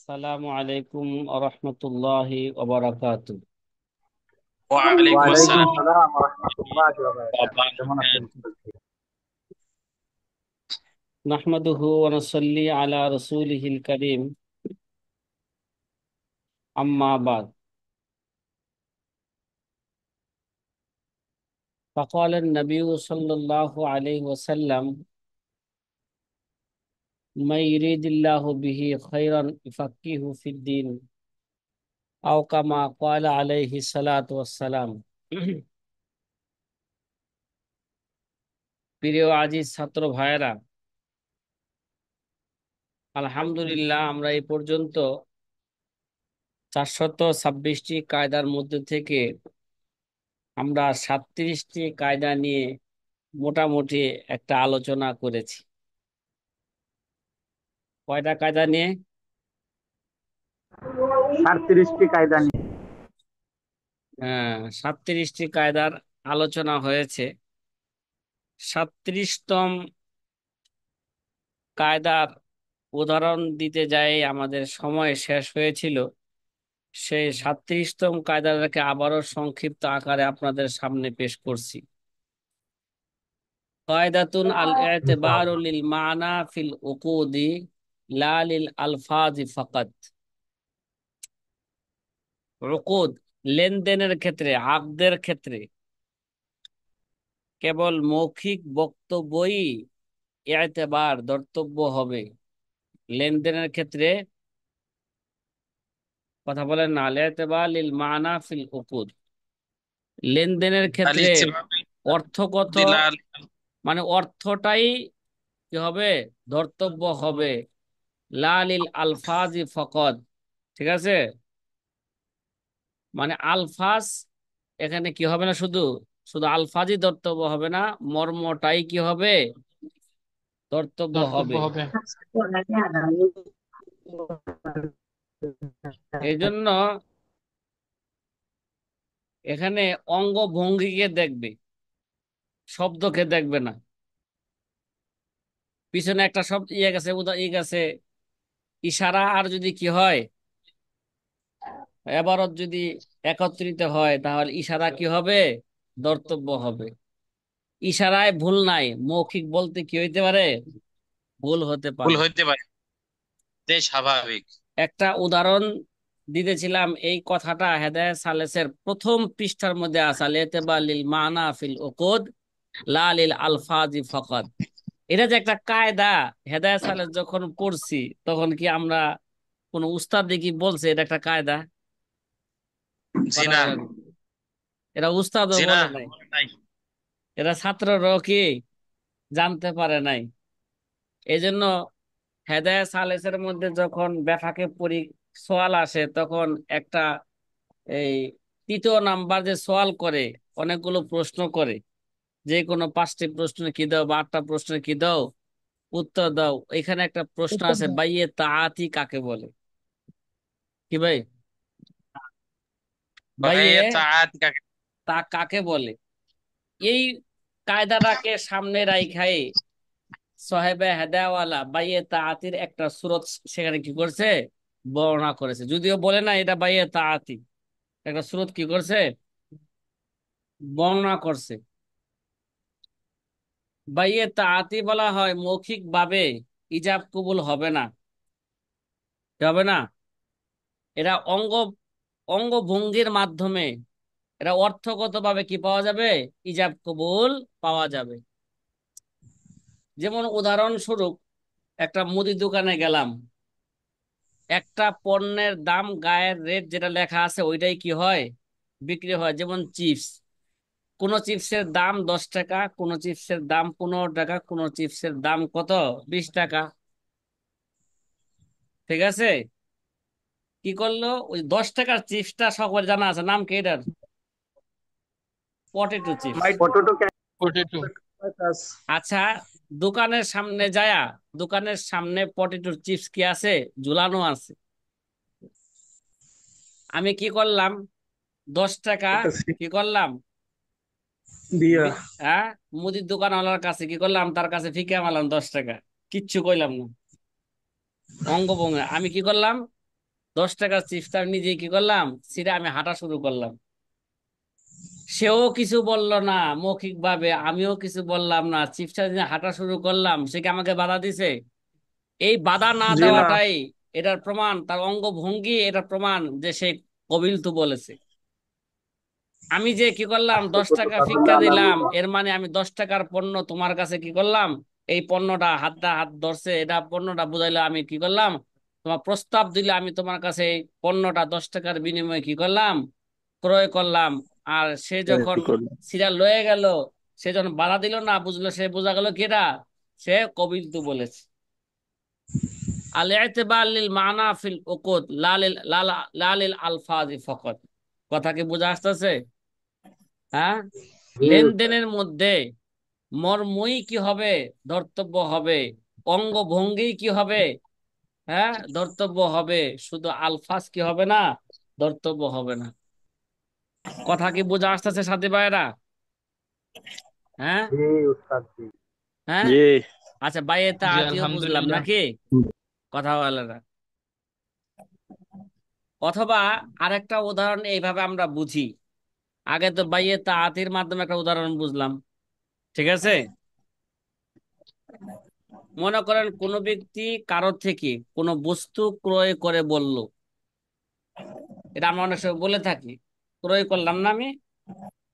আসসালামু আলাইকুম আরহামতুল্লাহি ওবারাকাতু। ওয়ালাইকুম ওয়ালাইকুম আসসালাম আসসালাম ওয়া রাহমাতুল্লাহি ওয়া বারাকাতুহু। কেমন আছেন? ওয়া নাহমাদুহু ওয়া নুসাল্লি আলা রাসূলিহিল কারীম, আম্মা বাদ। فقال النبي صلى الله عليه وسلم: من يريد الله به خيرا يفقهه في الدين أو كما قال عليه الصلاة والسلام। প্রিয় আজিজ ছাত্র ভাইয়েরা, আলহামদুলিল্লাহ আমরা এই পর্যন্ত 426টি কায়দার মধ্যে থেকে আমরা 37টি কায়দা নিয়ে মোটামুটি একটা আলোচনা করেছি। কয়টা কায়দা নিয়ে? 37টি কায়দা নিয়ে। হ্যাঁ, 37টি কায়দার আলোচনা হয়েছে। 37তম কায়দার উদাহরণ দিতে যাই আমাদের সময় শেষ হয়েছিল। সেই 37তম কায়দাটাকে আবারও সংক্ষিপ্ত আকারে আপনাদের সামনে পেশ করছি। কায়দাতুন আল ইতিবারু লিল মানা ফিল উকুদি লা লিল আলফাজি ফাকাত। উকুদ লেনদেনের ক্ষেত্রে, আকদের ক্ষেত্রে কেবল মৌখিক বক্তব্যই এতেবার ধর্তব্য হবে। লেনদেনের ক্ষেত্রে কথা বলেন না, এতেবার লিল মানা ফিল উকুদ, লেনদেনের ক্ষেত্রে অর্থগত দিলাল মানে অর্থটাই কি হবে, ধর্তব্য হবে। লা লিল আলফাজি ফকত, ঠিক আছে? মানে আলফাজ এখানে কি হবে না, শুধু শুধু আলফাজই ধর্তব্য হবে না, মর্মটাই কি হবে, ধর্তব্য ধর্তব্য হবে। হবে। এই জন্য এখানে অঙ্গভঙ্গিকে দেখবে, শব্দকে দেখবে না। পিছনে একটা শব্দ ইয়ে গেছে, ই গেছে, ইশারা আর যদি কি হয়, এবারত যদি একত্রিত হয় তাহলে ইশারা কি হবে, ধর্তব্য হবে। ইশারায় ভুল নাই, মৌখিক বলতে কি হইতে পারে, ভুল হতে ভুল পারে। হইতে পারে, এটাই স্বাভাবিক। একটা উদাহরণ দিতেছিলাম, এই কথাটা হেদায়েত সালেসের প্রথম পৃষ্ঠার মধ্যে আছে, আল ইতিবার লিল মানা ফিল উকুদ লা লিল আলফাজি ফাকাত। এটা যে একটা কায়দা, হেদায়েত সালেস যখন পড়ছি তখন কি আমরা কোন উস্তাদ কি বলছে এটা একটা কায়দা? জি কথা না। বলেন। এরা উস্তাদও জি না, বলে নাই, বলে নাই। এরা ছাত্ররাও কি জানতে পারে নাই। এই জন্য হেদায়েত সালেসের মধ্যে যখন ব্যাফাকে পরি সোয়াল আসে, তখন একটা এই তৃতীয় নাম্বার যে সোয়াল করে, অনেকগুলো প্রশ্ন করে, যে কোনো 5টি প্রশ্ন কি দাও বা 8টা প্রশ্ন কি দাও, উত্তর দাও। এখানে একটা প্রশ্ন আছে, বাইয়ে তাআতি কাকে বলে? কি ভাই, বাইয়ে ভাইয়া তাআত কাকে? তা কাকে বলে? এই কায়দাটাকে সামনে রাইখাই সাহেবে হেদায়াওয়ালা বাইয়ে তাআতির একটা সূরত সেখানে কি করছে, বর্ণনা করেছে। যদিও বলে না এটা বাইয়ে তাআতি, একটা সূরত কি করছে, বর্ণনা করছে। বাইয়ে তাআতি বলা হয় মৌখিক ভাবে ইজাব কবুল হবে না, কি হবে না, এরা অঙ্গভঙ্গির মাধ্যমে এরা অর্থগত ভাবে কি পাওয়া যাবে, ইজাব কবুল পাওয়া যাবে। যেমন উদাহরণস্বরূপ, একটা মুদি দোকানে গেলাম, একটা পণ্যের দাম গায়ের রেট যেটা লেখা আছে ওইটাই কি হয়, বিক্রি হয়। যেমন চিপস, কোন চিপসের দাম 10 টাকা, কোন চিপসের দাম 15 টাকা, কোন চিপসের দাম কত, 20 টাকা। ঠিক আছে? কি করলো, ওই 10 টাকার চিপসটা সকলের জানা আছে, নাম কি এটার, পটেটো চিপস। মাই পটেটো পটেটো। ক্যাকটাস। আচ্ছা, দোকানের সামনে যায়া, দোকানের সামনে পটেটোর চিপস কি আছে, ঝুলানো আছে। আমি কি করলাম, 10 টাকা কি করলাম, দিয়া হ্যাঁ, মুদির দোকানওয়ালার কাছে কি করলাম, তার কাছে ফিকে মারলাম 10 টাকা, কিচ্ছু কইলাম না। অঙ্গভঙ্গি আমি কি করলাম, 10 টাকার চিপসটা আমি নিজে কি করলাম, ছিঁড়ে আমি হাঁটা শুরু করলাম। সেও কিছু বলল না মৌখিক ভাবে, আমিও কিছু বললাম না, চিপসটা নিয়ে হাঁটা শুরু করলাম, সে কি আমাকে বাধা দিছে? এই বাধা না জি না। দেওয়াটাই এটার প্রমাণ, তার অঙ্গভঙ্গি এটার প্রমাণ যে সে কবিল তু বলেছে। আমি যে কি করলাম, 10 টাকা ভিক্ষা দিলাম, এর মানে আমি 10 টাকার পণ্য তোমার কাছে কি করলাম, এই পণ্যটা হাতটা হাত ধরছে, এটা পণ্যটা বুঝাইলে আমি কি করলাম, তোমার প্রস্তাব দিলে আমি তোমার কাছে এই পণ্যটা 10 টাকার বিনিময়ে কি করলাম, ক্রয় করলাম। আর সে যখন সিরিয়াল লয়ে গেল, সে যখন বাধা দিল না, বুঝলো, সে বোঝা গেল কি এটা সে কবিলতু বলেছে। আল ইতিবার লিল মানা ফিল উকুদ লা লিল আলফাজি ফাকাত। কথা কি বোঝা আসতেছে? হ্যাঁ, জি উস্তাদ। লেনদেনের মধ্যে মর্মই কি হবে, ধর্তব্য হবে, অঙ্গভঙ্গি কি হবে, হ্যাঁ ধর্তব্য হবে, শুধু আলফাজ কি হবে না, ধর্তব্য হবে না। কথা কি বোঝা আসতেছে সাথী ভাইয়েরা? হ্যাঁ। জি উস্তাদ জি। হ্যাঁ। জি। আচ্ছা, বাইয়ে জি তাআতিও বুঝলাম আলহামদুলিল্লাহ। নাকি? কথা বলে না। অথবা আরেকটা উদাহরণ এইভাবে আমরা বুঝি। আগে তো বাইয়ে তাআতির মাধ্যমে একটা উদাহরণ বুঝলাম, ঠিক আছে? মনে করেন কোন ব্যক্তি কারোর থেকে কোনো বস্তু ক্রয় করে বলল, এটা আমরা অনেক সময় বলে থাকি, ক্রয় করলাম না আমি,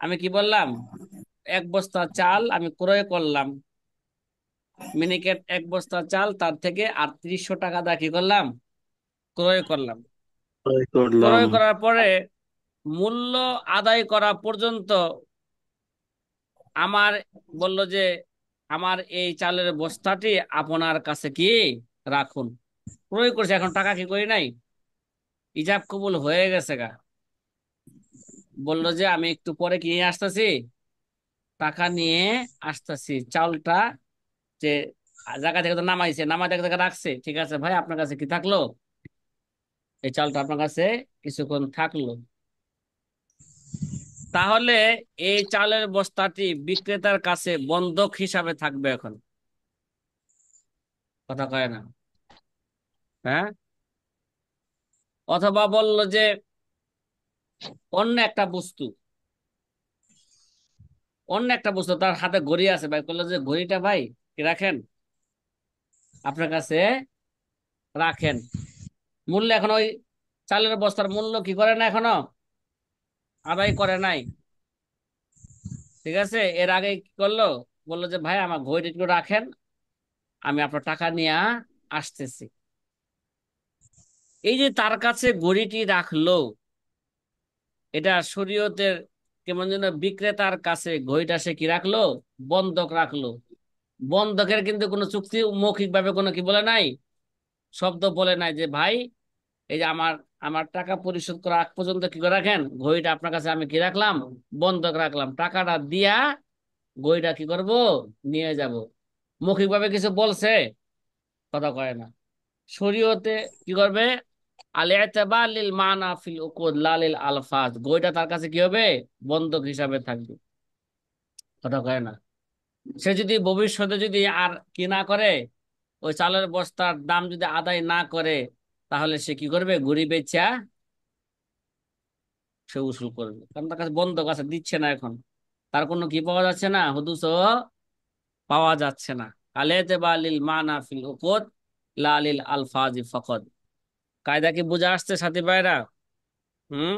আমি কি বললাম, 1 বস্তা চাল আমি ক্রয় করলাম, মিনিকেট 1 বস্তা চাল তার থেকে 3800 টাকা দিয়ে কি করলাম, ক্রয় করলাম। ট্রাই করলাম। ক্রয় করার পরে মূল্য আদায় করা পর্যন্ত আমার বলল যে আমার এই চালের বস্তাটি আপনার কাছে কি রাখুন। ক্রয় করছে, এখন টাকা কি করি নাই, ইজাব কবুল হয়ে গেছে গা। বললো যে আমি একটু পরে কি নিয়ে আসতেছি, টাকা নিয়ে আসতেছি, চাউলটা যে জায়গা থেকে তো নামাইছে, নামাই থেকে জায়গা রাখছে, ঠিক আছে ভাই আপনার কাছে কি থাকলো, এই চালটা আপনার কাছে কিছুক্ষণ থাকলো। তাহলে এই চালের বস্তাটি বিক্রেতার কাছে বন্ধক হিসাবে থাকবে এখন। কথা কয় না? হ্যাঁ। অথবা বললো যে অন্য একটা বস্তু, অন্য একটা বস্তু তার হাতে ঘড়ি আছে, ভাই বললো যে ঘড়িটা ভাই কি রাখেন, আপনার কাছে রাখেন। মূল্য এখন ওই চালের বস্তার মূল্য কি করে না, এখনো আদায় করে নাই, ঠিক আছে? এর আগে কি করলো, বললো যে ভাই আমার ঘড়িটা একটু রাখেন, আমি আপনার টাকা নিয়ে আসতেছি। এই যে তার কাছে ঘড়িটি রাখলো, এটা শরীয়তের কেমন যেন বিক্রেতার কাছে ঘড়িটা সে কি রাখলো, বন্ধক রাখলো। বন্ধকের কিন্তু কোনো চুক্তি মৌখিক ভাবে কোনো কি বলে নাই, শব্দ বলে নাই যে ভাই এই যে আমার আমার টাকা পরিশোধ করা আগ পর্যন্ত কি করে রাখেন, ঘড়িটা আপনার কাছে আমি কি রাখলাম, বন্ধক রাখলাম, টাকাটা দিয়া ঘড়িটা কি করব, নিয়ে যাব। মৌখিক ভাবে কিছু বলছে? কথা কয় না। শরীয়তে কি করবে, আল ইতিবার লিল মানা ফিল উকুদ লা লিল আলফাজ, ঘড়িটা তার কাছে কি হবে, বন্ধক হিসাবে থাকবে। কথা কয় না। সে যদি ভবিষ্যতে যদি আর কি না করে, ওই চালের বস্তার দাম যদি আদায় না করে, তাহলে সে কি করবে, ঘুরি বেচা সে উসুল করবে, কারণ তার কাছে বন্ধক আছে, দিচ্ছে না এখন, তার কোনো কি পাওয়া যাচ্ছে না, হুদুসও পাওয়া যাচ্ছে না। আলেতে বা লিল মানা ফিল উকুদ লা লিল আলফাজি ফাকাত। কায়দা কি বুঝা আসছে সাথী ভাইরা? হুম।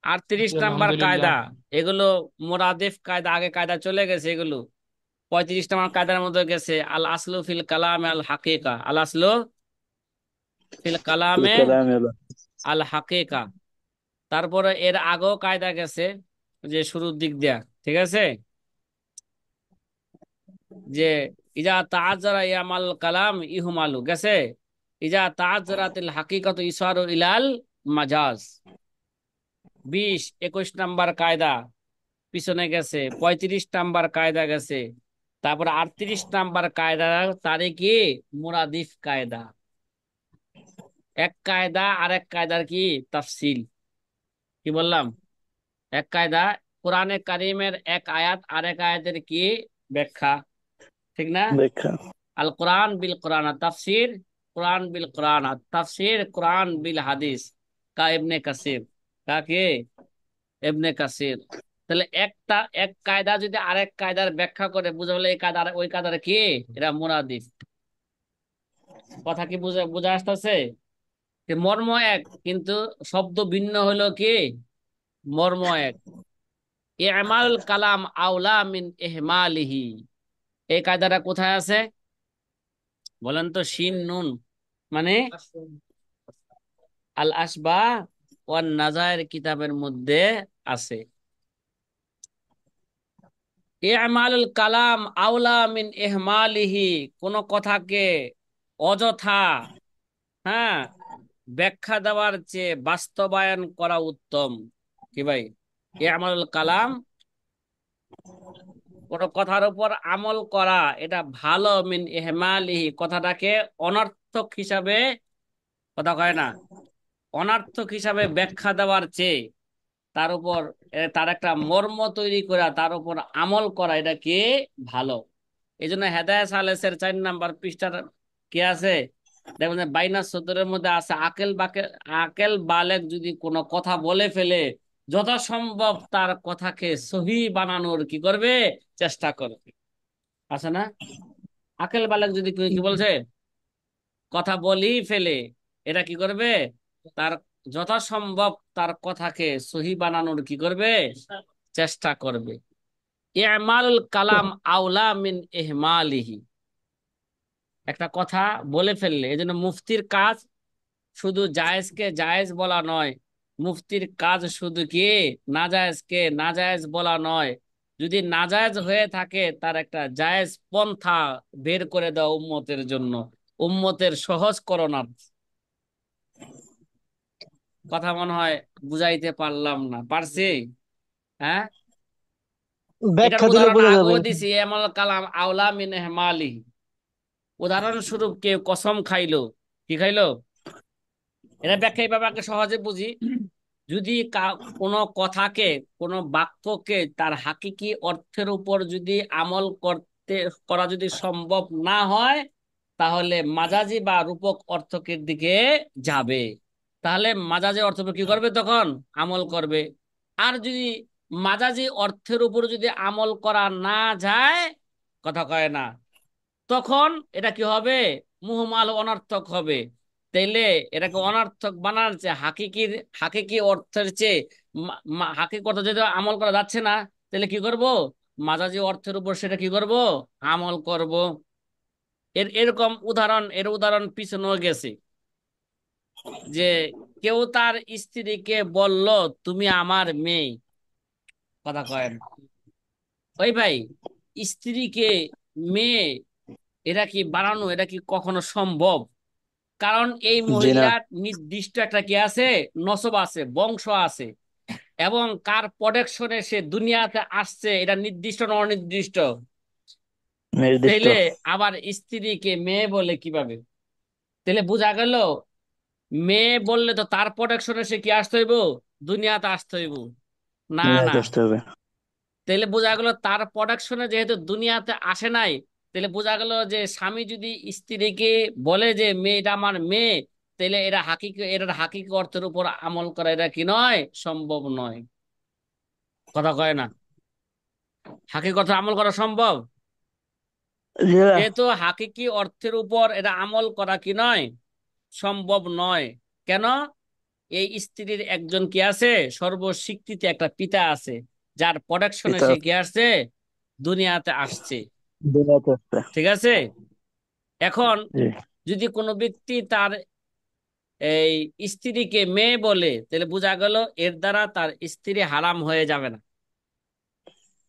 আর জি 30 নাম্বার আলহামদুলিল্লাহ। কায়দা, এগুলো মোরাদেফ কায়দা, আগে কায়দা চলে গেছে এগুলো। 35 নাম্বার কায়দার মধ্যে গেছে আল আসলু ফিল কালামে আল হাকিকা, আল আসলু ফিল কালামে আল হাকিকা। তারপরে এর আগেও কায়দা গেছে, যে শুরুর দিক দিয়া, ঠিক আছে, যে ইজা তাআজ্জারা ইয়ামাল কালাম ইহমালু গেছে, ইজা তাআজ্জারাতিল হাকিকাতু ইসারু ইলাল মাজাজ। 20 21 নাম্বার কায়দা পিছনে গেছে, 35 নাম্বার কায়দা গেছে। তারপর 38 নাম্বার কায়দা, তারে কি মুরাদিফ কায়দা। এক কায়দা আরেক কায়দার কি তাফসিল। কি বললাম? এক কায়দা কোরআনে কারিমের এক আয়াত আরেক আয়াতের কি ব্যাখ্যা, ঠিক না? দেখা। আল কোরআন বিল কোরআন তাফসির कुरान बिल कुरान और तफसीर कुरान बिल হাদিস का ইবনে কাসির কাকে ইবনে কাসির। তাহলে এক কায়দা যদি আরেক কায়দার ব্যাখ্যা করে বুঝা বলে এই কায়দা ওই কায়দার কি, এরা মুনাদিফ। কথা কি বুঝা বুঝা আসতেছে? যে মর্ম এক কিন্তু শব্দ ভিন্ন হলো কি, মর্ম এক। ইমালুল কালাম আউলা মিন ইহমালিহি, এই কায়দাটা কোথায় আছে বলেন তো? শিন নুন মানে আল আসবা ওয়ান নাজায়ের কিতাবের মধ্যে আছে। ইমালুল কালাম আউলা মিন ইহমালিহি, কোন কথাকে অযথা, হ্যাঁ, ব্যাখ্যা দেওয়ার চেয়ে বাস্তবায়ন করা উত্তম। কি ভাই? ইমালুল কালাম, কোন কথার উপর আমল করা এটা ভালো, মিন ইহমালিহি, কথাটাকে অনর্থক হিসাবে, কথা কয় না, অনর্থক হিসাবে ব্যাখ্যা দেওয়ার চেয়ে তার উপর তার একটা মর্ম তৈরি করা, তার উপর আমল করা, এটা কি ভালো। এই জন্য হেদায়া সালেসের 4 নাম্বার পৃষ্ঠার কি আছে দেখবেন যে বাইনা সদরের মধ্যে আছে, আকেল বালেক যদি কোনো কথা বলে ফেলে যথাসম্ভব তার কথাকে সহি বানানোর কি করবে, চেষ্টা করবে। আছে না? আকেল বালেক যদি কি বলছে, কথা বলি ফেলে, এটা কি করবে, তার যথাসম্ভব তার কথাকে সহি বানানোর কি করবে, চেষ্টা করবে। ইমাল কালাম আউলা মিন ইহমালিহি, একটা কথা বলে ফেললে, এই জন্য মুফতির কাজ শুধু জায়েজকে জায়েজ বলা নয়, মুফতির কাজ শুধু কি নাজায়েজকে নাজায়েজ বলা নয়, যদি নাজায়েজ হয়ে থাকে তার একটা জায়েজ পন্থা বের করে দাও উম্মতের জন্য, উম্মতের সহজকরণার্থে। কথা মনে হয় বুঝাইতে পারলাম না, পারছি? হ্যাঁ, এটার ব্যাখ্যা দিলে উদাহরণ বোঝা যাবে। আগেও দিছি, এমল কালাম আউলা মিন ইহমালি। উদাহরণস্বরূপ কেউ কসম খাইলো, কি খাইলো, এটা ব্যাখ্যা এইভাবে আগে সহজে বুঝি। যদি কোনো কথাকে, কোনো বাক্যকে তার হাকিকি অর্থের উপর যদি আমল করা যদি সম্ভব না হয়, তাহলে মাজাজি বা রূপক অর্থকের দিকে যাবে। তাহলে মাজাজি অর্থের উপর কি করবে তখন, আমল করবে। আর যদি মাজাজি অর্থের উপর যদি আমল করা না যায়, কথা কয় না, তখন এটা কি হবে, মুহমাল, অনর্থক হবে। তাইলে এটাকে অনর্থক বানার চেয়ে হাকিকি অর্থের চেয়ে হাকিক অর্থ যদি আমল করা যাচ্ছে না, তাহলে কি করব, মাজাজি অর্থের উপর সেটা কি করব, আমল করব। এর উদাহরণ পিছনেও গেছে, যে কেউ তার স্ত্রীকে বলল তুমি আমার মেয়ে। কথা কয় না, ওই ভাই, স্ত্রীকে মেয়ে, এটা কি বানানো, এটা কি কখনো সম্ভব? কারণ এই জি না। মহিলার নির্দিষ্ট একটা কি আছে, নসব আছে, বংশ আছে, এবং কার প্রোটেকশনে সে দুনিয়াতে আসছে এটা নির্দিষ্ট না অনির্দিষ্ট। নির্দিষ্ট। তাইলে আবার স্ত্রীকে মেয়ে বলে কিভাবে? তাহলে বোঝা গেল, মেয়ে বললে তো তার প্রোটেকশনে সে কি আসতে হইব, দুনিয়াতে আসতে হইব। না না, দুনিয়াতে আসতে হবে। তাহলে বোঝা গেল তার প্রোডাকশনে যেহেতু দুনিয়াতে আসে নাই, তাহলে বোঝা গেল যে স্বামী যদি স্ত্রীকে বলে যে মেয়েটা আমার মেয়ে, তাহলে এটার হাকিকি অর্থের উপর আমল করা এটা কি নয়, সম্ভব নয়। কথা কয় না, হাকিকি অর্থে আমল করা সম্ভব? জি না। যেহেতু হাকিকি অর্থের উপর এটা আমল করা কি নয়, সম্ভব নয়। কেন? এই স্ত্রীর একজন কি আছে, সর্বস্বীকৃত একটা পিতা আছে, যার প্রোডাকশনে পিতা সে কি আসছে, দুনিয়াতে আসছে। দুনিয়াতে আসছে। ঠিক আছে? এখন জি। যদি কোনো ব্যক্তি তার এই স্ত্রীকে মেয়ে বলে, তাহলে বোঝা গেল এর দ্বারা তার স্ত্রী হারাম হয়ে যাবে না।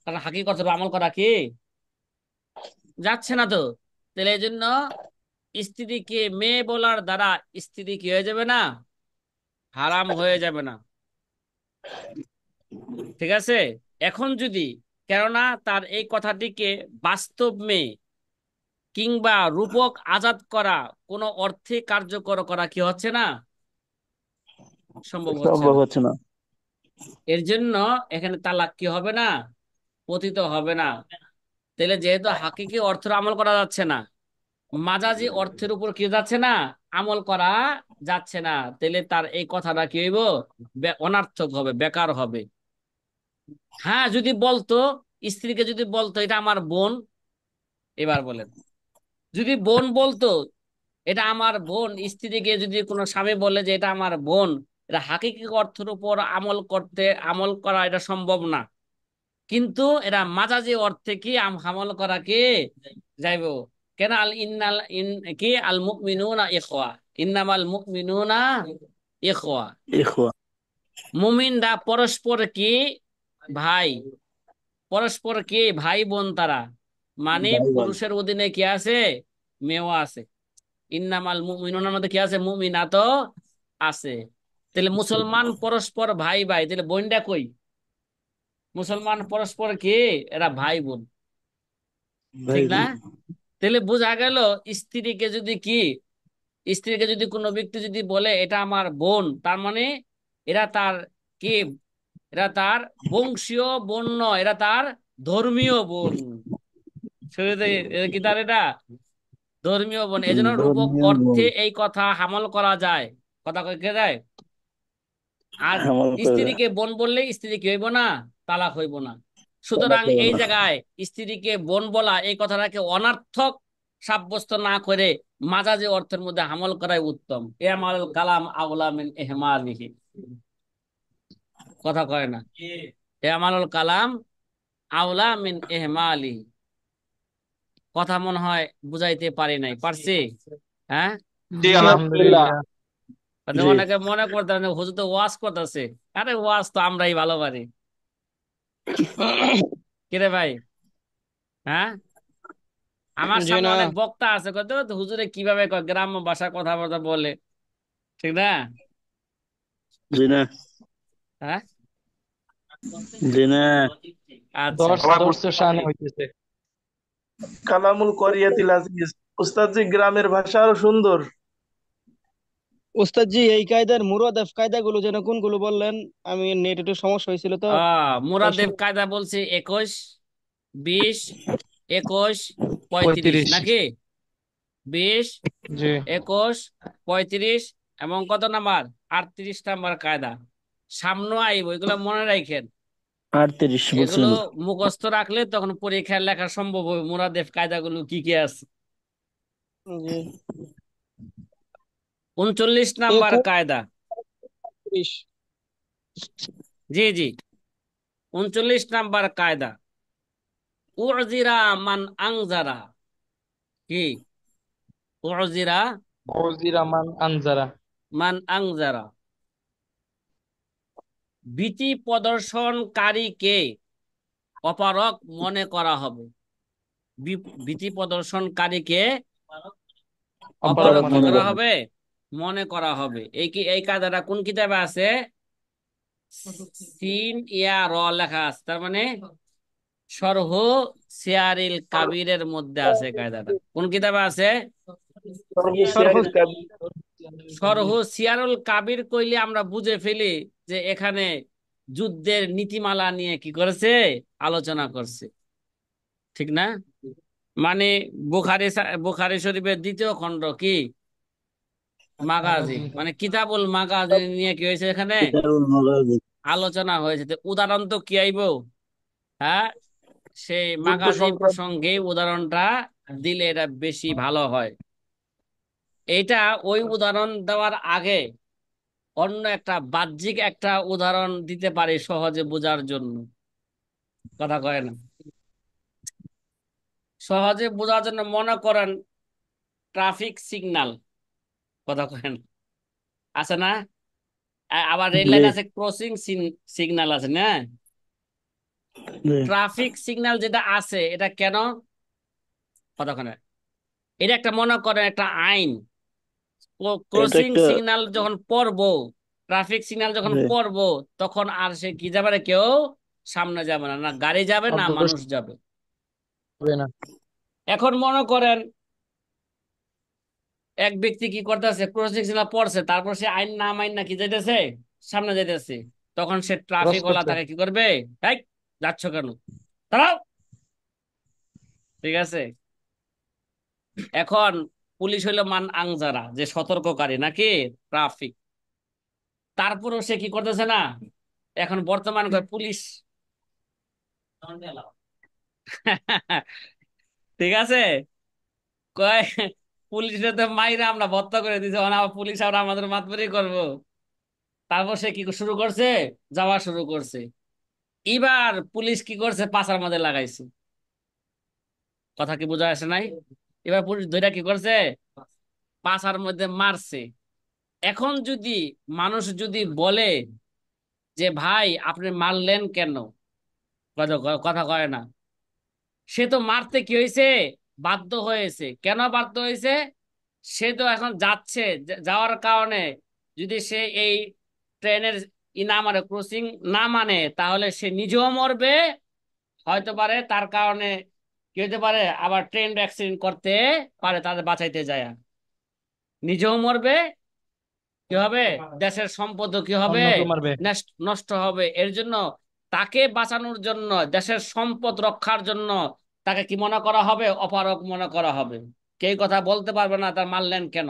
কারণ হাকিকত আমল করা কি যাচ্ছে না তো। তাহলে এই জন্য স্ত্রীকে মেয়ে বলার দ্বারা স্ত্রী কি হয়ে যাবে না, হারাম হয়ে যাবে না। ঠিক আছে? এখন যদি, কেননা তার এই কথাটিকে বাস্তব মেয়ে কিংবা রূপক আজাদ করা কোনো অর্থে কার্যকর করা কি হচ্ছে না, সম্ভব হচ্ছে সম্ভব না। হচ্ছে না। এর জন্য এখানে তালাক কি হবে না, পতিত হবে না। তাহলে যেহেতু হাকিকি অর্থের আমল করা যাচ্ছে না, মাজাজি অর্থের উপর কি যাচ্ছে না, আমল করা যাচ্ছে না, তাহলে তার এই কথাটা কি হইব, অনার্থক হবে, বেকার হবে। হ্যাঁ, যদি বলতো, স্ত্রীকে যদি বলতো এটা আমার বোন, এবার বলেন, যদি বোন বলতো এটা আমার বোন, স্ত্রীকে যদি কোনো স্বামী বলে যে এটা আমার বোন, এটা হাকিকি অর্থের উপর আমল করা এটা সম্ভব না। কিন্তু এরা মাজাজি অর্থে কি আমল করা কি যাইব। কেন আল ইন্নাল ইন কি আল মুমিনুনা ইখওয়া, ইন্নামাল মুমিনুনা ইখওয়া, ইখওয়া। মুমিনরা পরস্পর কি ভাই, পরস্পর কি ভাই বোন তারা, মানে ভাই বোন। পুরুষের অধীনে কি আছে, মেয়েও আছে। ইন্নামাল মুমিনুনার মধ্যে কি আছে, মুমিনাত আছে। তাহলে মুসলমান পরস্পর ভাই ভাই, তাহলে বোনটা কই, মুসলমান পরস্পর কি, এরা ভাই বোন, ভাই ঠিক না? বোন। তাহলে বোঝা গেল, স্ত্রীকে যদি কি, স্ত্রীকে যদি কোনো ব্যক্তি যদি বলে এটা আমার বোন, তার মানে এরা তার কি, এরা তার বংশীয় বোন নয়, এরা তার ধর্মীয় বোন। শুরুতে এরা কি তার এটা ধর্মীয় বোন, এই জন্য রূপক ধর্মীয় বোন। অর্থে এই কথা হামল করা যায়, কথা কে যায়। আর আমল করে। স্ত্রীকে বোন বললে স্ত্রী কি হইব না, তালাক হইব না। তালাক সুতরাং হবে এই না। জায়গায় স্ত্রীকে বোন বলা এই কথাটাকে অনর্থক সাব্যস্ত না করে মাজাজি অর্থের মধ্যে আমল করাই উত্তম। আমাল কালাম আউলা মিন ইহমালিহি, কথা কয় না, আমালুল কালাম আউলা মিন ইহমালিহি। কথা মনে হয় বুঝাইতে পারি নাই, পারছি? হ্যাঁ, জি জি আলহামদুলিল্লাহ। আলহামদুলিল্লাহ। তাহলে জি। অনেকে মনে করতে হুজুর তো ওয়াজ করতেছে, আরে ওয়াজ তো আমরাই ভালো পারি, কিরে ভাই? হ্যাঁ, আমার জি সামনে না। অনেক বক্তা আছে, কত হুজুরে কিভাবে কয়, গ্রাম্য ভাষা কথাবার্তা বলে, ঠিক না? জি না। হ্যাঁ, জি না। আচ্ছা। দর্শ আবার দর্শ বুঝতে শানে পারছি। হইতেছে। কালামুল করিয়াতিল আজিজ। উস্তাদজি গ্রামের ভাষা আরো সুন্দর। উস্তাদ জি, এই কায়দার মুরাদেফ কায়দাগুলো যেন কোনগুলো বললেন? আমি নেট একটু সমস্যা হয়েছিল তো, তাই মুরাদেব কায়দা বলছি 21, 20, 21, 35 35। নাকি? 20, জি 21, 35 এবং কত নাম্বার, 38 নাম্বার কায়দা সামনে আইব, এগুলো মনে রাখেন। 38 এগুলো বলছেন। মুখস্থ রাখলে তখন পরীক্ষায় লেখা সম্ভব হবে, মুরাদেব কায়দাগুলো কি কি আছে। জি। 39 নাম্বার কায়দা, 31। জি জি, 39 নাম্বার কায়দা, উজিরা মান আংজারা, কি উজিরা ওজিরামান আনজারা। মান আংজারা, ভীতি প্রদর্শনকারীকে অপারগ মনে করা হবে। ভীতি প্রদর্শনকারীকে অপারক অপারগ অপরাধ কি মনে মনে করা। করা করে। হবে, মনে করা হবে। এই কায়দাটা কোন কিতাবে আছে, সিন ইয়া র লেখা আছে, তার মানে শরহ সিয়ারিল কাবিরের মধ্যে আছে কায়দাটা। কোন কিতাবে আছে? শরহ সর্বশেয়ারিল কাবি। শরহ সিয়ারুল কাবির কইলে আমরা বুঝে ফেলি যে এখানে যুদ্ধের নীতিমালা নিয়ে কি করেছে, আলোচনা করছে, ঠিক না? মানে বুখারী শরীফের দ্বিতীয় খণ্ড কি মাগাজি, মাগাজি। মানে কিতাবুল মাগাজি নিয়ে কি হয়েছে এখানে কিতাবুল মাগাজি। আলোচনা হয়েছে। তো উদাহরণ তো কি আইব, হ্যাঁ, সেই যুদ্ধ মাগাজি সংক্রান্ত। প্রসঙ্গে উদাহরণটা দিলে এটা বেশি ভালো হয়। এটা ওই উদাহরণ দেওয়ার আগে অন্য একটা বাহ্যিক একটা উদাহরণ দিতে পারি সহজে বোঝার জন্য, কথা কয় না, সহজে বোঝার জন্য। মনে করেন ট্রাফিক সিগন্যাল, কথা কয় না, আছে না? আবার রেল জি। লাইন আছে, ক্রসিং সিগন্যাল আছে না? জি। ট্রাফিক সিগন্যাল যেটা আছে এটা কেন, কতক্ষণে, এটা একটা মনে করেন একটা আইন। এটা ক্রসিং একটা। সিগন্যাল যখন পড়বো, ট্রাফিক সিগন্যাল যখন জি। পড়বো, তখন আর সে কি যাবে না, কেউ সামনে যাবে না, না গাড়ি যাবে না অগ্রসর মানুষ যাবে। হবে না। এখন মনে করেন এক ব্যক্তি কি করতেছে, ক্রসিং সিগন্যাল পড়ছে, তারপর সে আইন না মাইন না কি যাইতেছে, সামনে যাইতেছে, তখন সে ক্রস ট্রাফিক ওয়ালা করছে। তাকে কি করবে, এই যাচ্ছ কেন, দাঁড়াও, ঠিক আছে? এখন পুলিশ হইলো মান আংজারা, যে সতর্ককারী নাকি, ট্রাফিক। তারপরও সে কি করতেছে না, এখন বর্তমান পুলিশ ঠিক আছে, কয় পুলিশে তো মাইরা আমরা ভর্তা করে দিছে, এখন আবার পুলিশ আর আমাদের মাতবরি করবো। তারপর সে কি শুরু করছে, যাওয়া শুরু করছে। এবার পুলিশ কি করছে, পাছার মধ্যে লাগাইছে। কথা কি বোঝা আসে নাই? এবার পুলিশ ধইরা কি করছে, পাছার মধ্যে মারছে। এখন যদি মানুষ যদি বলে যে ভাই আপনি মারলেন কেন, কথা কথা কয় না। সে তো মারতে কি হয়েছে, বাধ্য হয়েছে। কেন বাধ্য হয়েছে? সে তো এখন যাচ্ছে, যাওয়ার কারণে যদি সে এই ট্রেনের না মানে ক্রসিং না মানে, তাহলে সে নিজেও মরবে, হয়তো পারে তার কারণে কি হতে পারে, আবার ট্রেন অ্যাক্সিডেন্ট করতে পারে, তাদের বাঁচাইতে যায় নিজেও মরবে, কি হবে, দেশের সম্পদও কি হবে, অন্যকে মারবে। নষ্ট হবে। এর জন্য তাকে বাঁচানোর জন্য, দেশের সম্পদ রক্ষার জন্য তাকে কি মনে করা হবে, অপারগ মনে করা হবে। কেউ কথা বলতে পারবে না তার মারলেন কেন,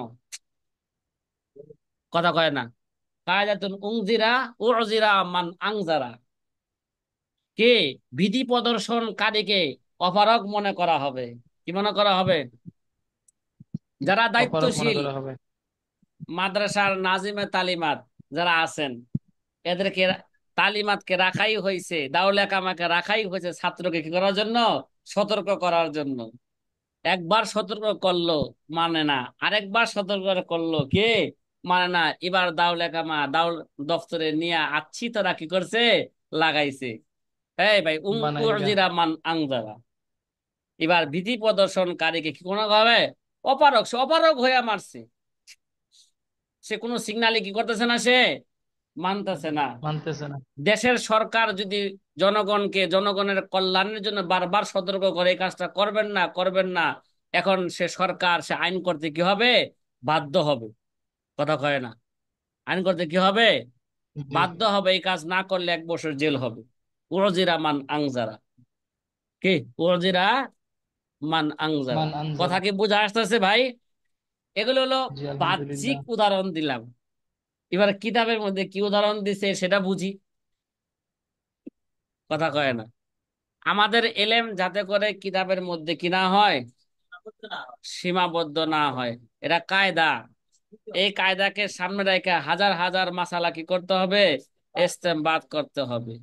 কথা কয় না। কায়দাতুন উংজিরা উজিরা মান আংজারা, কে বিধি প্রদর্শনকারীকে অপারগ মনে করা হবে। কি মনে করা হবে? যারা অপারক মনে দায়িত্বশীল, করা হবে। মাদ্রাসার নাজিমে তালিমাত যারা আছেন, এদেরকে তালিমাতকে রাখাই হয়েছে, দাউলে কামাকে রাখাই হয়েছে ছাত্রকে কি করার জন্য, সতর্ক করার জন্য। একবার সতর্ক করলো মানে না, আরেকবার সতর্ক করলো কে, মানে না। এবার দাউলে কামা দাউল দফতরে নিয়ে আচ্ছি তারা কি করছে, লাগাইছে। এই ভাই বানাইগা। উজিরা মান আংজারা। এবার বিধি প্রদর্শনকারীকে কি কোনো হবে, অপারগ, সে অপারগ হয়ে মারছে। সে কোনো সিগনালে কি করতেছে না, সে মানতেছে না। মানতেছে না। দেশের সরকার যদি জনগণকে জনগণের কল্যাণের জন্য বারবার সতর্ক করে এই কাজটা করবেন না করবেন না, এখন সে সরকার সে আইন করতে কি হবে, বাধ্য হবে। কথা কয় না, আইন করতে কি হবে, জি। বাধ্য হবে। এই কাজ না করলে 1 বছর জেল হবে। উজিরা মান আংজারা, কি উজিরা মান আংজারা। মান কথা আনজারা। কি বোঝা আসতেছে ভাই? এগুলো হলো জি বাহ্যিক আলহামদুলিল্লাহ। উদাহরণ দিলাম। এবার কিতাবের মধ্যে কি উদাহরণ দিছে সেটা বুঝি। কথা কয় না। আমাদের এলেম যাতে করে কিতাবের মধ্যে কি না হয়, সীমাবদ্ধ না হয়। এটা কায়দা। এই কায়দাকে সামনে রেখে হাজার হাজার মাসালা কি করতে হবে, ইস্তেমবাদ করতে হবে।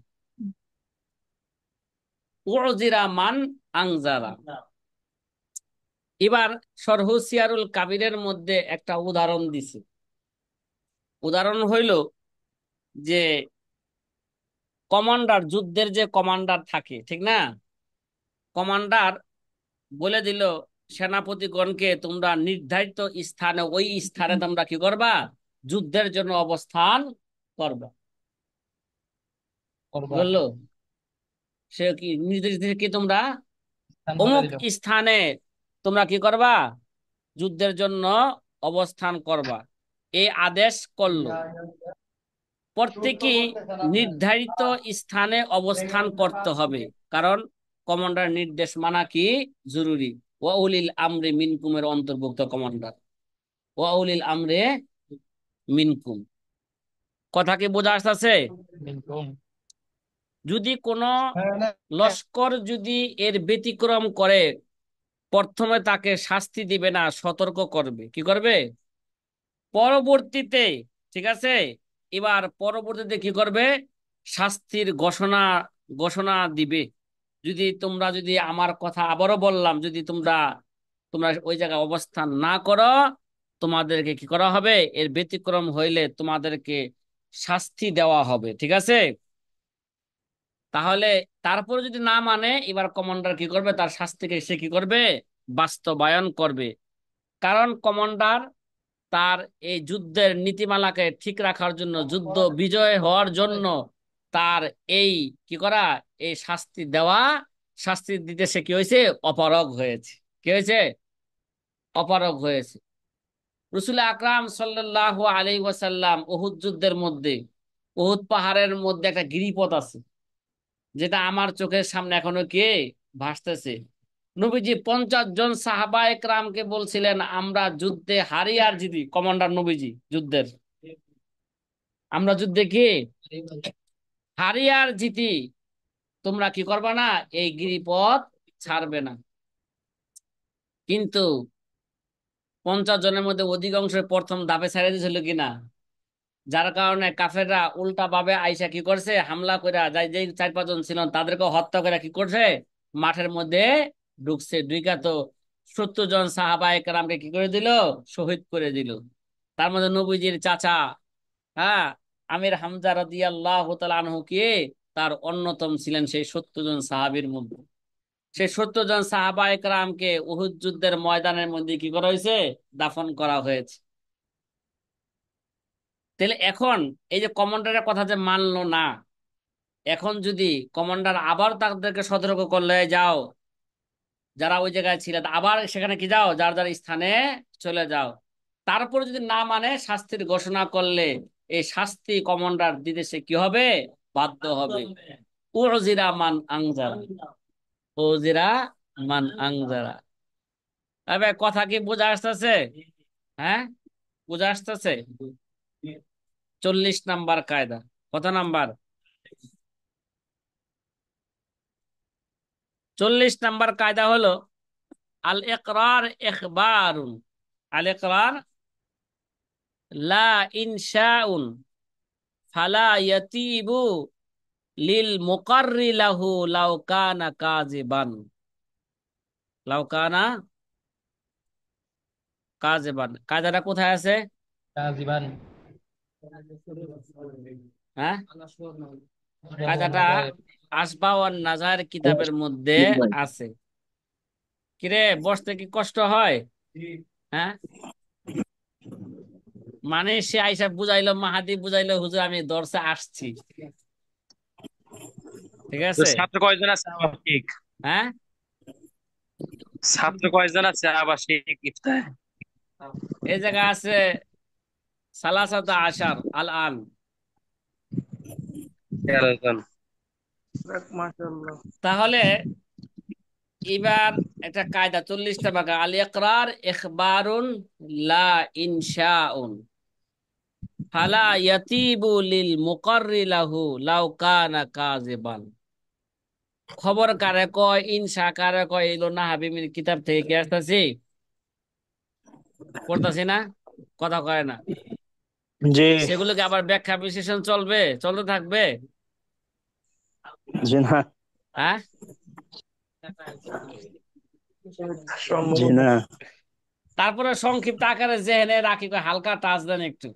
উজিরা মান আংজারা। এবার সরহু সিয়ারুল কাবিরের মধ্যে একটা উদাহরণ দিছে। উদাহরণ হইল যে কমান্ডার, যুদ্ধের যে কমান্ডার থাকে ঠিক না, কমান্ডার বলে দিল সেনাপতিগণকে তোমরা নির্ধারিত স্থানে, ওই স্থানে তোমরা কি করবা, যুদ্ধের জন্য অবস্থান করবা। করবা। বললো সে কি নির্দেশ কি তোমরা স্থান বলে অমুক দিল। স্থানে তোমরা কি করবা, যুদ্ধের জন্য অবস্থান করবা, এই আদেশ করলো। প্রত্যেকেই নির্ধারিত স্থানে অবস্থান করতে হবে, কারণ কমান্ডার নির্দেশ মানা কি জরুরি। ওয়াউলিল আমরে মিনকুমের অন্তর্ভুক্ত কমান্ডার, ওয়াউলিল আমরে মিনকুম। কথা কি বোঝা আসতেছে? বিলকুল। যদি কোনো লস্কর যদি এর ব্যতিক্রম করে, প্রথমে তাকে শাস্তি দিবে না, সতর্ক করবে। কি করবে? পরবর্তীতে, ঠিক আছে, এবার পরবর্তীতে কি করবে, শাস্তির ঘোষণা ঘোষণা দিবে। যদি তোমরা, যদি আমার কথা আবারও বললাম, যদি তোমরা তোমরা ওই জায়গায় অবস্থান না করো, তোমাদেরকে কি করা হবে, এর ব্যতিক্রম হইলে তোমাদেরকে শাস্তি দেওয়া হবে। ঠিক আছে? তাহলে তারপর যদি না মানে, এবার কমান্ডার কি করবে, তার শাস্তিকে সে কি করবে, বাস্তবায়ন করবে। কারণ কমান্ডার তার এই যুদ্ধের নীতিমালাকে ঠিক রাখার জন্য, যুদ্ধ বিজয় হওয়ার জন্য তার এই কি করা, এই শাস্তি দেওয়া, শাস্তি দিতে সে কি হয়েছে, অপারগ হয়েছে। কি হয়েছে? অপারগ হয়েছে। রসুল আকরাম সাল্লাল্লাহু আলাইহি ওয়াসাল্লাম উহুদ যুদ্ধের মধ্যে, উহুদ পাহাড়ের মধ্যে একটা গিরিপথ আছে, যেটা আমার চোখের সামনে এখনো কে ভাসতেছে। নবীজি 50 জন সাহাবা একরামকে বলছিলেন আমরা যুদ্ধে হারি আর জিতি, কমান্ডার নবীজি যুদ্ধের, আমরা যুদ্ধে কি হারি আর জিতি, তোমরা কি করবা না, এই গিরিপথ ছাড়বে না। কিন্তু 50 জনের মধ্যে অধিকাংশ প্রথম ধাপে ছেড়ে দিয়েছিল কিনা, যার কারণে কাফেররা উল্টা ভাবে আইসা কি করছে, হামলা করে যাই যে 4-5 জন ছিলেন তাদেরকে হত্যা করে কি করছে, মাঠের মধ্যে ঢুকছে, ঢুকা তো 70 জন সাহাবা একরামকে কি করে দিল, শহীদ করে দিল। তার মধ্যে নবীজির চাচা, হ্যাঁ, আমির হামজা রাদিয়াল্লাহু তাআলা আনহু কে, তার অন্যতম ছিলেন সেই 70 জন সাহাবীর মধ্যে। সেই 70 জন সাহাবা একরামকে উহুদ যুদ্ধের ময়দানের মধ্যে কি করা হয়েছে, দাফন করা হয়েছে। তাহলে এখন এই যে কমান্ডারের কথা যে মানলো না, এখন যদি কমান্ডার আবার তাদেরকে সতর্ক করলে, যাও যারা ওই জায়গায় ছিল আবার সেখানে কি যাও, যার যার স্থানে চলে যাও, তারপর যদি না মানে শাস্তির ঘোষণা করলে এই শাস্তি কমান্ডার দিতে সে কি হবে, বাধ্য হবে। উজিরা মান আংজারা, উজিরা মান আংজারা। এবার কথা কি বোঝা আসতেছে? হ্যাঁ, বোঝা আসতেছে। 40 নাম্বার কায়দা, কত নাম্বার? 40 নাম্বার কায়দা হলো আল ইকরার ইখবারুন, আল ইকরার লা ইনশাউন, ফালা ইয়াতিবু লিল মুকাররি লাহু লাউ কানা কাযিবান, লাউ কানা কাযিবান। কায়দাটা কোথায় আছে? কাজিবান। হ্যাঁ, কায়দাটা আসবা ওয়ান নাজার কিতাবের মধ্যে আছে। কিরে, বসতে কি কষ্ট হয়? হ্যাঁ, মানে সে আইসা বুঝাইলো, মাহাদি বুঝাইলো, হুজুর আমি দর্শে আসছি, ঠিক তো আছে। ছাত্র কয়জন আছে আবাসিক? হ্যাঁ, ছাত্র কয়জন আছে আবাসিক ইফতায়? এই জায়গা আছে সালাসাতা আশার আল আন। 13 জন। যাক, মাশাআল্লাহ। তাহলে এবার একটা কায়দা, 40টা ভাগা, আল ইকরার ইখবারুন লা ইনশাউন, ফালা ইয়াতিবু লিল মুকাররি লাহু লাউ কানা কাযিবান। খবর কারে কয়, ইনশা কারে কয়, এলো না হাবিমির কিতাব থেকে কি আসতেছি, পড়তাছি না, কথা কয় না, জি। সেগুলোকে আবার ব্যাখ্যা বিশ্লেষণ চলবে, চলতে থাকবে। জি না। হ্যাঁ, জি সম্ভবত। না। তারপরে সংক্ষিপ্ত আকারে জেহেনে রাখি, কয় হালকা টাচ দেন একটু,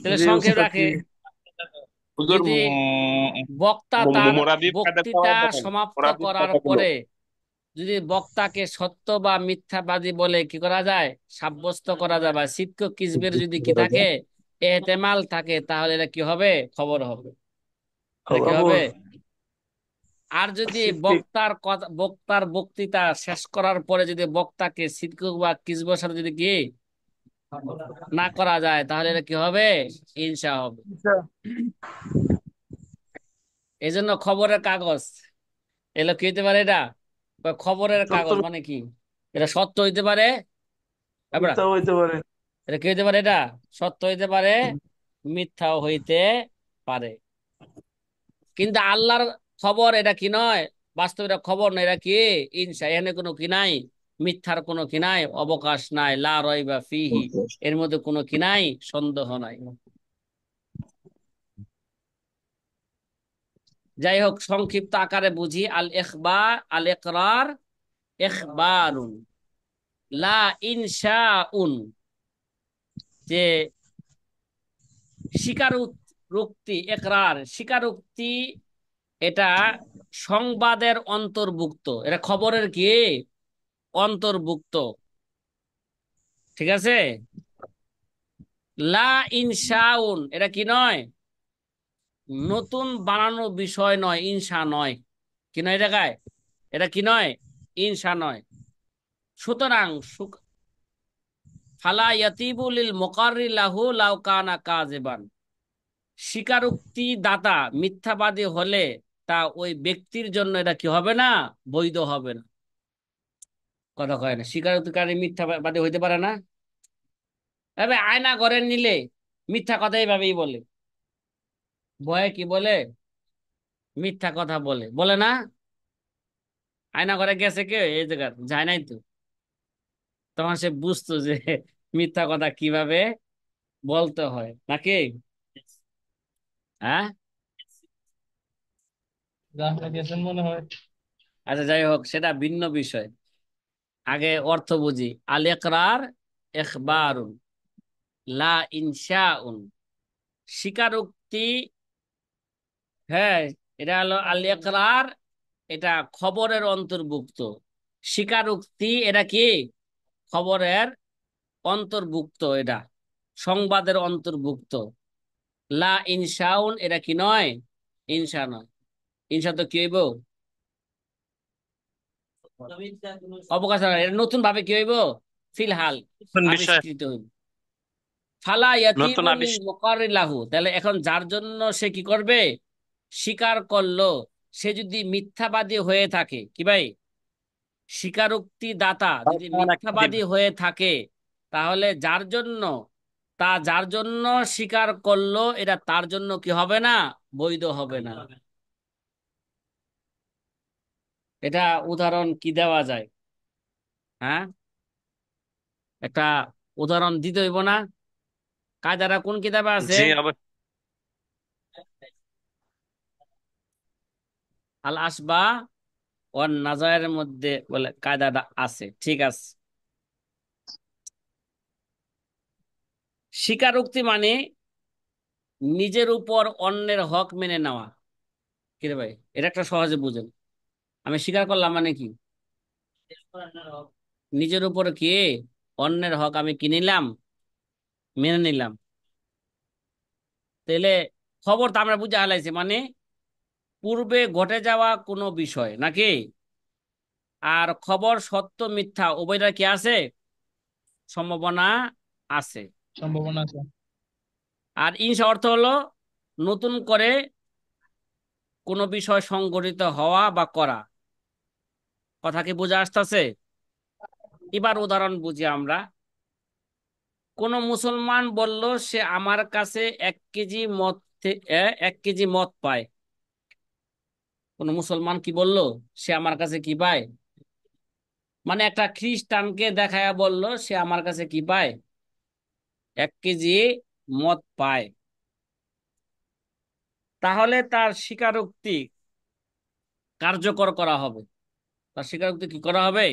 তাহলে জি সংক্ষেপ উস্তাদ, রাখে। জি। হুজুর যদি বক্তা তার মুরাবিব কাদের বক্তৃতা পাওয়া বলেন, সমাপ্ত মুরাবিব করার কথাগুলো। পরে যদি বক্তাকে সত্য বা মিথ্যাবাদী বলে কি করা যায়, সাব্যস্ত করা যায়, বা সিদ্ক কিসবের যদি কি থাকে, এহতেমাল থাকে, তাহলে এটা কি হবে, খবর হবে। এটা কি খবর। হবে? আর যদি সিদ্দিক। বক্তার কথা, বক্তার বক্তৃতা শেষ করার পরে যদি বক্তাকে সিদ্ক বা কিসবের সাথে যদি কি না করা যায়, তাহলে এটা কি হবে, হিংসা হবে। আচ্ছা, এই জন্য খবরের কাগজ এগুলো কি হইতে পারে, এটা খবরের সত্য কাগজ মানে কি, এটা সত্য হইতে পারে, এবড়া, মিথ্যা হইতে পারে। এটা কি হইতে পারে, এটা সত্য হইতে পারে, মিথ্যাও হইতে পারে। কিন্তু আল্লাহর খবর এটা কি নয়, বাস্তব এটা খবর নয়, এটা কি ইনসা, এখানে কোনো কি নাই, মিথ্যার কোনো কি নাই, অবকাশ নাই, লা রাইবা ফিহি, এর মধ্যে কোনো কি নাই, সন্দেহ নাই। যাই হোক, সংক্ষিপ্ত আকারে বুঝি, আল ইখবার আল ইকরার ইখবারুন লা ইনশাউন, যে স্বীকারোক্তি, একরার স্বীকারোক্তি, এটা সংবাদের অন্তর্ভুক্ত, এটা খবরের কি অন্তর্ভুক্ত, ঠিক আছে। লা ইনশাউন, এটা কি নয়, নতুন বানানো বিষয় নয়, ইনসা নয়, কি নয় দেখায়, এটা কি নয়, ইনসা নয়। সুতরাং ফালা ইয়াতিবু লিল মুকাররি লাহু লাউ কানা কাযিবান, স্বীকারোক্তি দাতা মিথ্যাবাদী হলে তা ওই ব্যক্তির জন্য এটা কি হবে না, বৈধ হবে না। কথা কয় না, স্বীকারোক্তিকারী মিথ্যাবাদী হইতে পারে না। তবে আয়না ঘরে নিলে মিথ্যা কথা এইভাবেই বলে, ভয়ে কি বলে, মিথ্যা কথা বলে, বলে না? আয়না ঘরে গেছে কেউ এই জায়গা যায় নাই তো, তখন সে বুঝতো যে মিথ্যা কথা কিভাবে বলতে হয় নাকি। হ্যাঁ, গেছেন মনে হয়। আচ্ছা যাই হোক, সেটা ভিন্ন বিষয়। আগে অর্থ বুঝি। আল ইকরার ইখবারুন লা ইনশাউন। স্বীকারোক্তি, হ্যাঁ, এটা হলো আল ইকরার, এটা খবরের অন্তর্ভুক্ত। স্বীকারোক্তি এটা কি, খবরের অন্তর্ভুক্ত, এটা সংবাদের অন্তর্ভুক্ত। লা ইনশাউন এটা কি নয়, ইনশা নয়। ইনশা তো কি হইব, অবকাশ নয়। এটা নতুন ভাবে কি হইব, ফিলহাল কোন বিষয়? আবিষ্কৃত হইব। ফালা নতুন ইয়াতিমুল আবিষ্কার। মুকাররিলাহু, তাহলে এখন যার জন্য সে কি করবে, স্বীকার করলো, সে যদি মিথ্যাবাদী হয়ে থাকে, কি ভাই, স্বীকারোক্তি দাতা যদি মিথ্যাবাদী হয়ে থাকে, তাহলে যার জন্য স্বীকার করলো, এটা তার জন্য কি হবে না, বৈধ হবে না। এটা উদাহরণ কি দেওয়া যায়? হ্যাঁ, একটা উদাহরণ দিতে হইব না? কায়দাটা কোন কিতাবে আছে? জি অবশ্যই। আল আসবা ওয়ান নাজায়ের মধ্যে বলে কায়দাটা আছে, ঠিক আছে। স্বীকারোক্তি মানে নিজের উপর অন্যের হক মেনে নেওয়া। কিরে ভাই, এটা একটা সহজে বুঝেন। আমি স্বীকার করলাম মানে কি, নিজের উপর কি অন্যের হক আমি কি নিলাম, মেনে নিলাম। তাহলে খবর তো আমরা বুঝে হালাইছি, মানে পূর্বে ঘটে যাওয়া কোনো বিষয় নাকি। আর খবর সত্য মিথ্যা উভয়টা কি আছে, সম্ভাবনা আছে। সম্ভাবনা আছে। আর ইনসা অর্থ হলো নতুন করে কোনো বিষয় সংঘটিত হওয়া বা করা। কথা কি বুঝে আসতেছে? এবার উদাহরণ বুঝি আমরা। কোন মুসলমান বলল সে আমার কাছে 1 কেজি মদ 1 কেজি মদ পায়। কোন মুসলমান কি বলল, সে আমার কাছে কি পায়, মানে একটা খ্রিস্টানকে দেখায়া বলল সে আমার কাছে কি পায়, 1 কেজি মদ পায়। তাহলে তার স্বীকারোক্তি কার্যকর করা হবে। তার স্বীকারোক্তি কি করা হবে,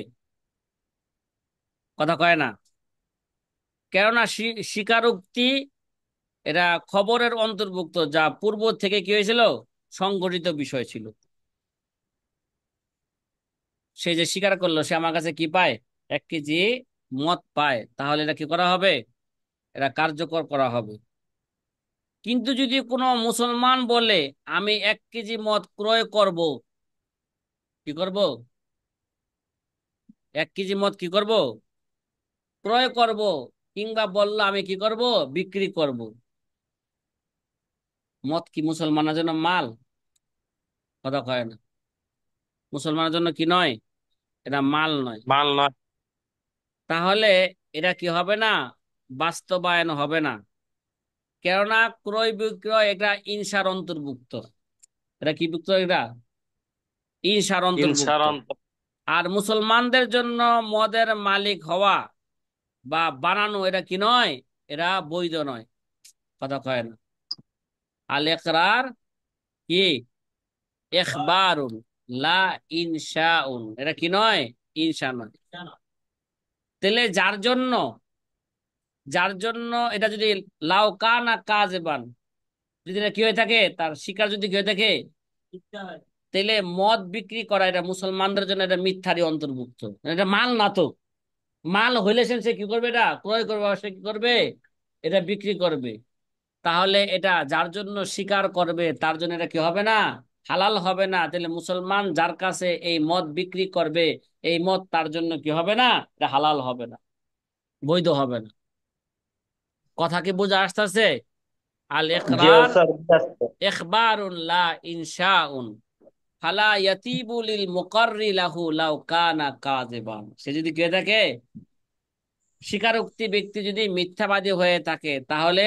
কথা কয় না। কেননা স্বীকারোক্তি এটা খবরের অন্তর্ভুক্ত, যা পূর্ব থেকে কি হয়েছিল, সংঘটিত বিষয় ছিল। সে যে স্বীকার করলো সে আমার কাছে কি পায়, 1 কেজি মদ পায়, তাহলে এটা কি করা হবে, এটা কার্যকর করা হবে। কিন্তু যদি কোনো মুসলমান বলে আমি 1 কেজি মদ ক্রয় করব, কি করব, 1 কেজি মদ কি করব, ক্রয় করব, কিংবা বললো আমি কি করব, বিক্রি করব। মদ কি মুসলমানের জন্য মাল, কথা কয় না। মুসলমানের জন্য কি নয়, এটা মাল নয়। মাল নয়। তাহলে এটা কি হবে না, বাস্তবায়ন হবে না। কেননা ক্রয় বিক্রয় এটা ইনসার অন্তর্ভুক্ত। এটা কি ভুক্ত, এটা ইনসার অন্তর্ভুক্ত। ইনসারণ। আর মুসলমানদের জন্য মদের মালিক হওয়া বা বানানো এটা কি নয়, এরা বৈধ নয়। কথা কয় না। আল ইকরার কি, ইখবারুন লা ইনশাউন, এটা কি নয়, ইনশা নয়। তাহলে যার জন্য এটা যদি লাউ কানা কাযিবান, যদি এটা কি হয়ে থাকে, তার শিকার যদি কি হয়ে থাকে, তাহলে মদ বিক্রি করা এটা মুসলমানদের জন্য এটা মিথ্যারই অন্তর্ভুক্ত। এটা মাল না তো, মাল হইলে সে কি করবে, এটা ক্রয় করবে, আর সে কি করবে, এটা বিক্রি করবে। তাহলে এটা যার জন্য স্বীকার করবে তার জন্য এটা কি হবে না, হালাল হবে না। তাহলে মুসলমান যার কাছে এই মদ বিক্রি করবে, এই মদ তার জন্য কি হবে না, এটা হালাল হবে না, বৈধ হবে না। কথা কি বোঝা আসতেছে? আল জি ইকরার স্যার। ইখবারুন লা ইনশাউন। ফালা ইয়াতিবু লিল মুকাররি লাহু লাউ কানা কাযিবান, সে যদি কে থাকে, স্বীকারোক্তি ব্যক্তি যদি মিথ্যাবাদী হয়ে থাকে, তাহলে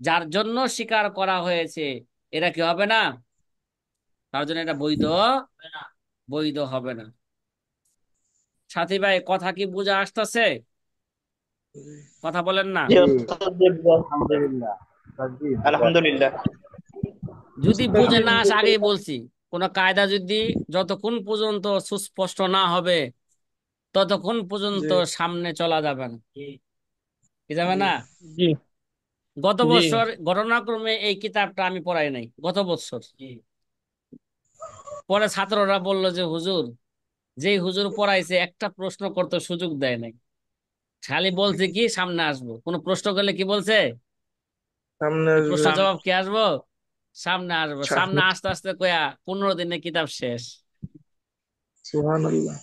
যার জন্য স্বীকার করা হয়েছে এরা কি হবে না, তার জন্য এটা বৈধ, বৈধ হবে না। সাথী ভাই, কথা কি বুঝে আসতেছে? কথা বলেন না। জি ওস্তাদ জি, আলহামদুলিল্লাহ। জি, আলহামদুলিল্লাহ। যদি বুঝে না আসে, আগেই বলছি, কোন কায়দা যদি যতক্ষণ পর্যন্ত সুস্পষ্ট না হবে ততক্ষণ পর্যন্ত জি সামনে চলা যাবে না। কি যাবে জি না? জি গত জি বছর ঘটনাক্রমে এই কিতাবটা আমি পড়াই নাই, গত বছর। পরে ছাত্ররা বলল যে হুজুর, যেই হুজুর পড়াইছে একটা প্রশ্ন করতে সুযোগ দেয় নাই, খালি বলছে কি সামনে আসবো, কোনো প্রশ্ন করলে কি বলছে, সামনে এই আসবে। প্রশ্ন জবাব কি আসবো, সামনে আসবো। সামনে সামনে। আসতে আসতে কয়া 15 দিনে কিতাব শেষ। সুবহানাল্লাহ।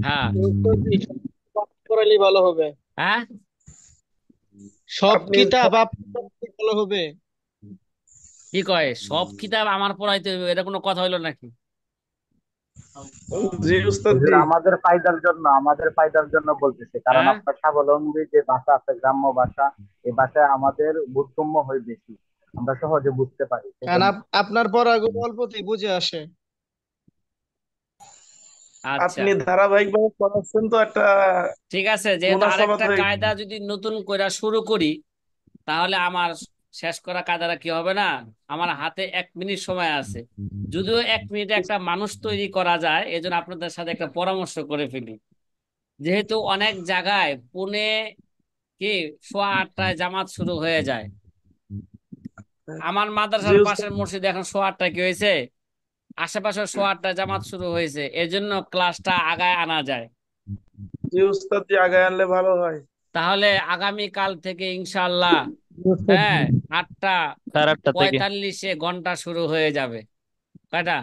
হ্যাঁ। ওস্তাদ জি, সব করাইলেই ভালো হবে। হ্যাঁ, সব আপনি কিতাব আপনার ভালো হবে। কি কয় সব কিতাব আমার পড়াইতে হইবে, এটা কোনো কথা হইলো নাকি? জি উস্তাদ হুজুর জি। আমাদের ফায়দার জন্য বলতেছে, কারণ হ্যাঁ, আপনার স্বাবলম্বী যে ভাষা আছে, গ্রাম্য ভাষা, এই ভাষায় আমাদের বোধগম্য হয় বেশি, আমরা সহজে বুঝতে পারি কারণ সেজন্য। আপনার পড়াগুলো অল্পতেই বুঝে আসে। আচ্ছা, আপনি ধারাবাহিকভাবে পড়াচ্ছেন তো একটা ঠিক আছে। যেহেতু মুনাসাবাত আরেকটা হয়ে কায়দা যদি নতুন করে শুরু করি, তাহলে আমার শেষ করা কায়দাটা কি হবে না, আমার হাতে 1 মিনিট সময় আছে। যদিও 1 মিনিটে একটা মানুষ তৈরি করা যায়, এজন্য আপনাদের সাথে একটা পরামর্শ করে ফেলি। যেহেতু অনেক জায়গায় পুনে কি 8:15 জামাত শুরু হয়ে যায়, আমার জি মাদ্রাসার উস্তাদ। পাশের মসজিদে এখন 8:15 কি হয়েছে, আশেপাশে 8:15 জামাত শুরু হয়েছে, এর জন্য ক্লাসটা আগায় আনা যায়। জি উস্তাদ জি, আগায় আনলে ভালো হয়। তাহলে আগামী কাল থেকে ইনশাআল্লাহ, হ্যাঁ, 8টা সাড়ে 8টা থেকে। 45-এ ঘন্টা শুরু হয়ে যাবে। কয়টা?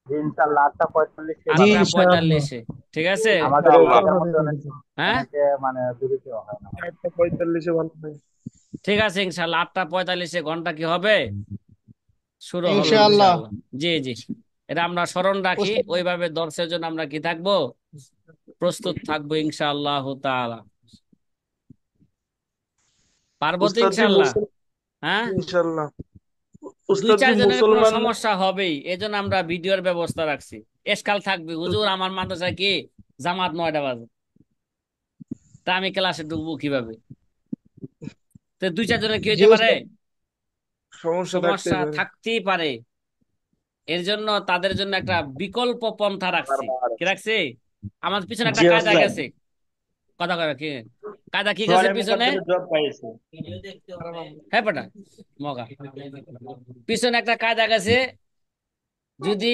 যে ইনশাল্লাহ 8টা 45 জি আটটা ইনশাআল্লাহ। পঁয়তাল্লিশে ঠিক আছে। আমাদের ইনশাআল্লাহ। আমাদের মধ্যে হ্যাঁ, অনেকে মানে দূরিত হয় না। 8:45 ভালো হয়। ঠিক আছে, ইনশাআল্লাহ 8টা 45-এ ঘন্টা কি হবে, শুরু হবে ইনশাআল্লাহ। ইনশাআল্লাহ। জি জি, এটা আমরা স্মরণ রাখি, ওস্তাদ ওইভাবে দর্শের জন্য আমরা কি থাকবো, প্রস্তুত থাকবো ইনশাআল্লাহ তাআলা। পার্বত উস্তাদ জি ইনশাআল্লাহ। হ্যাঁ, ইনশাল্লাহ। দুই উস্তাদ জি চার জনের কোনো মুসলমান। সমস্যা হবেই, এজন্য আমরা ভিডিওর ব্যবস্থা রাখছি। এসকাল থাকবে, হুজুর আমার মাদ্রাসায় কি জামাত 9টা বাজে, তা আমি ক্লাসে ঢুকবো কিভাবে? তো দুই চার জনের কি জি হইতে পারে, সমস্যা থাকতেই সমস্যা পারে। থাকতেই পারে। এর জন্য তাদের জন্য একটা বিকল্প পন্থা রাখছি। কি রাখছি? আমাদের পিছনে একটা জি কায়দা ওস্তাদ। গেছে। কথা কয় কি, কায়দা কি গেছে সোয়ারে পিছনে? মুকদ্দমে জব পাইছে। হ্যাঁ বেটা, মগা, পিছনে একটা কায়দা গেছে। যদি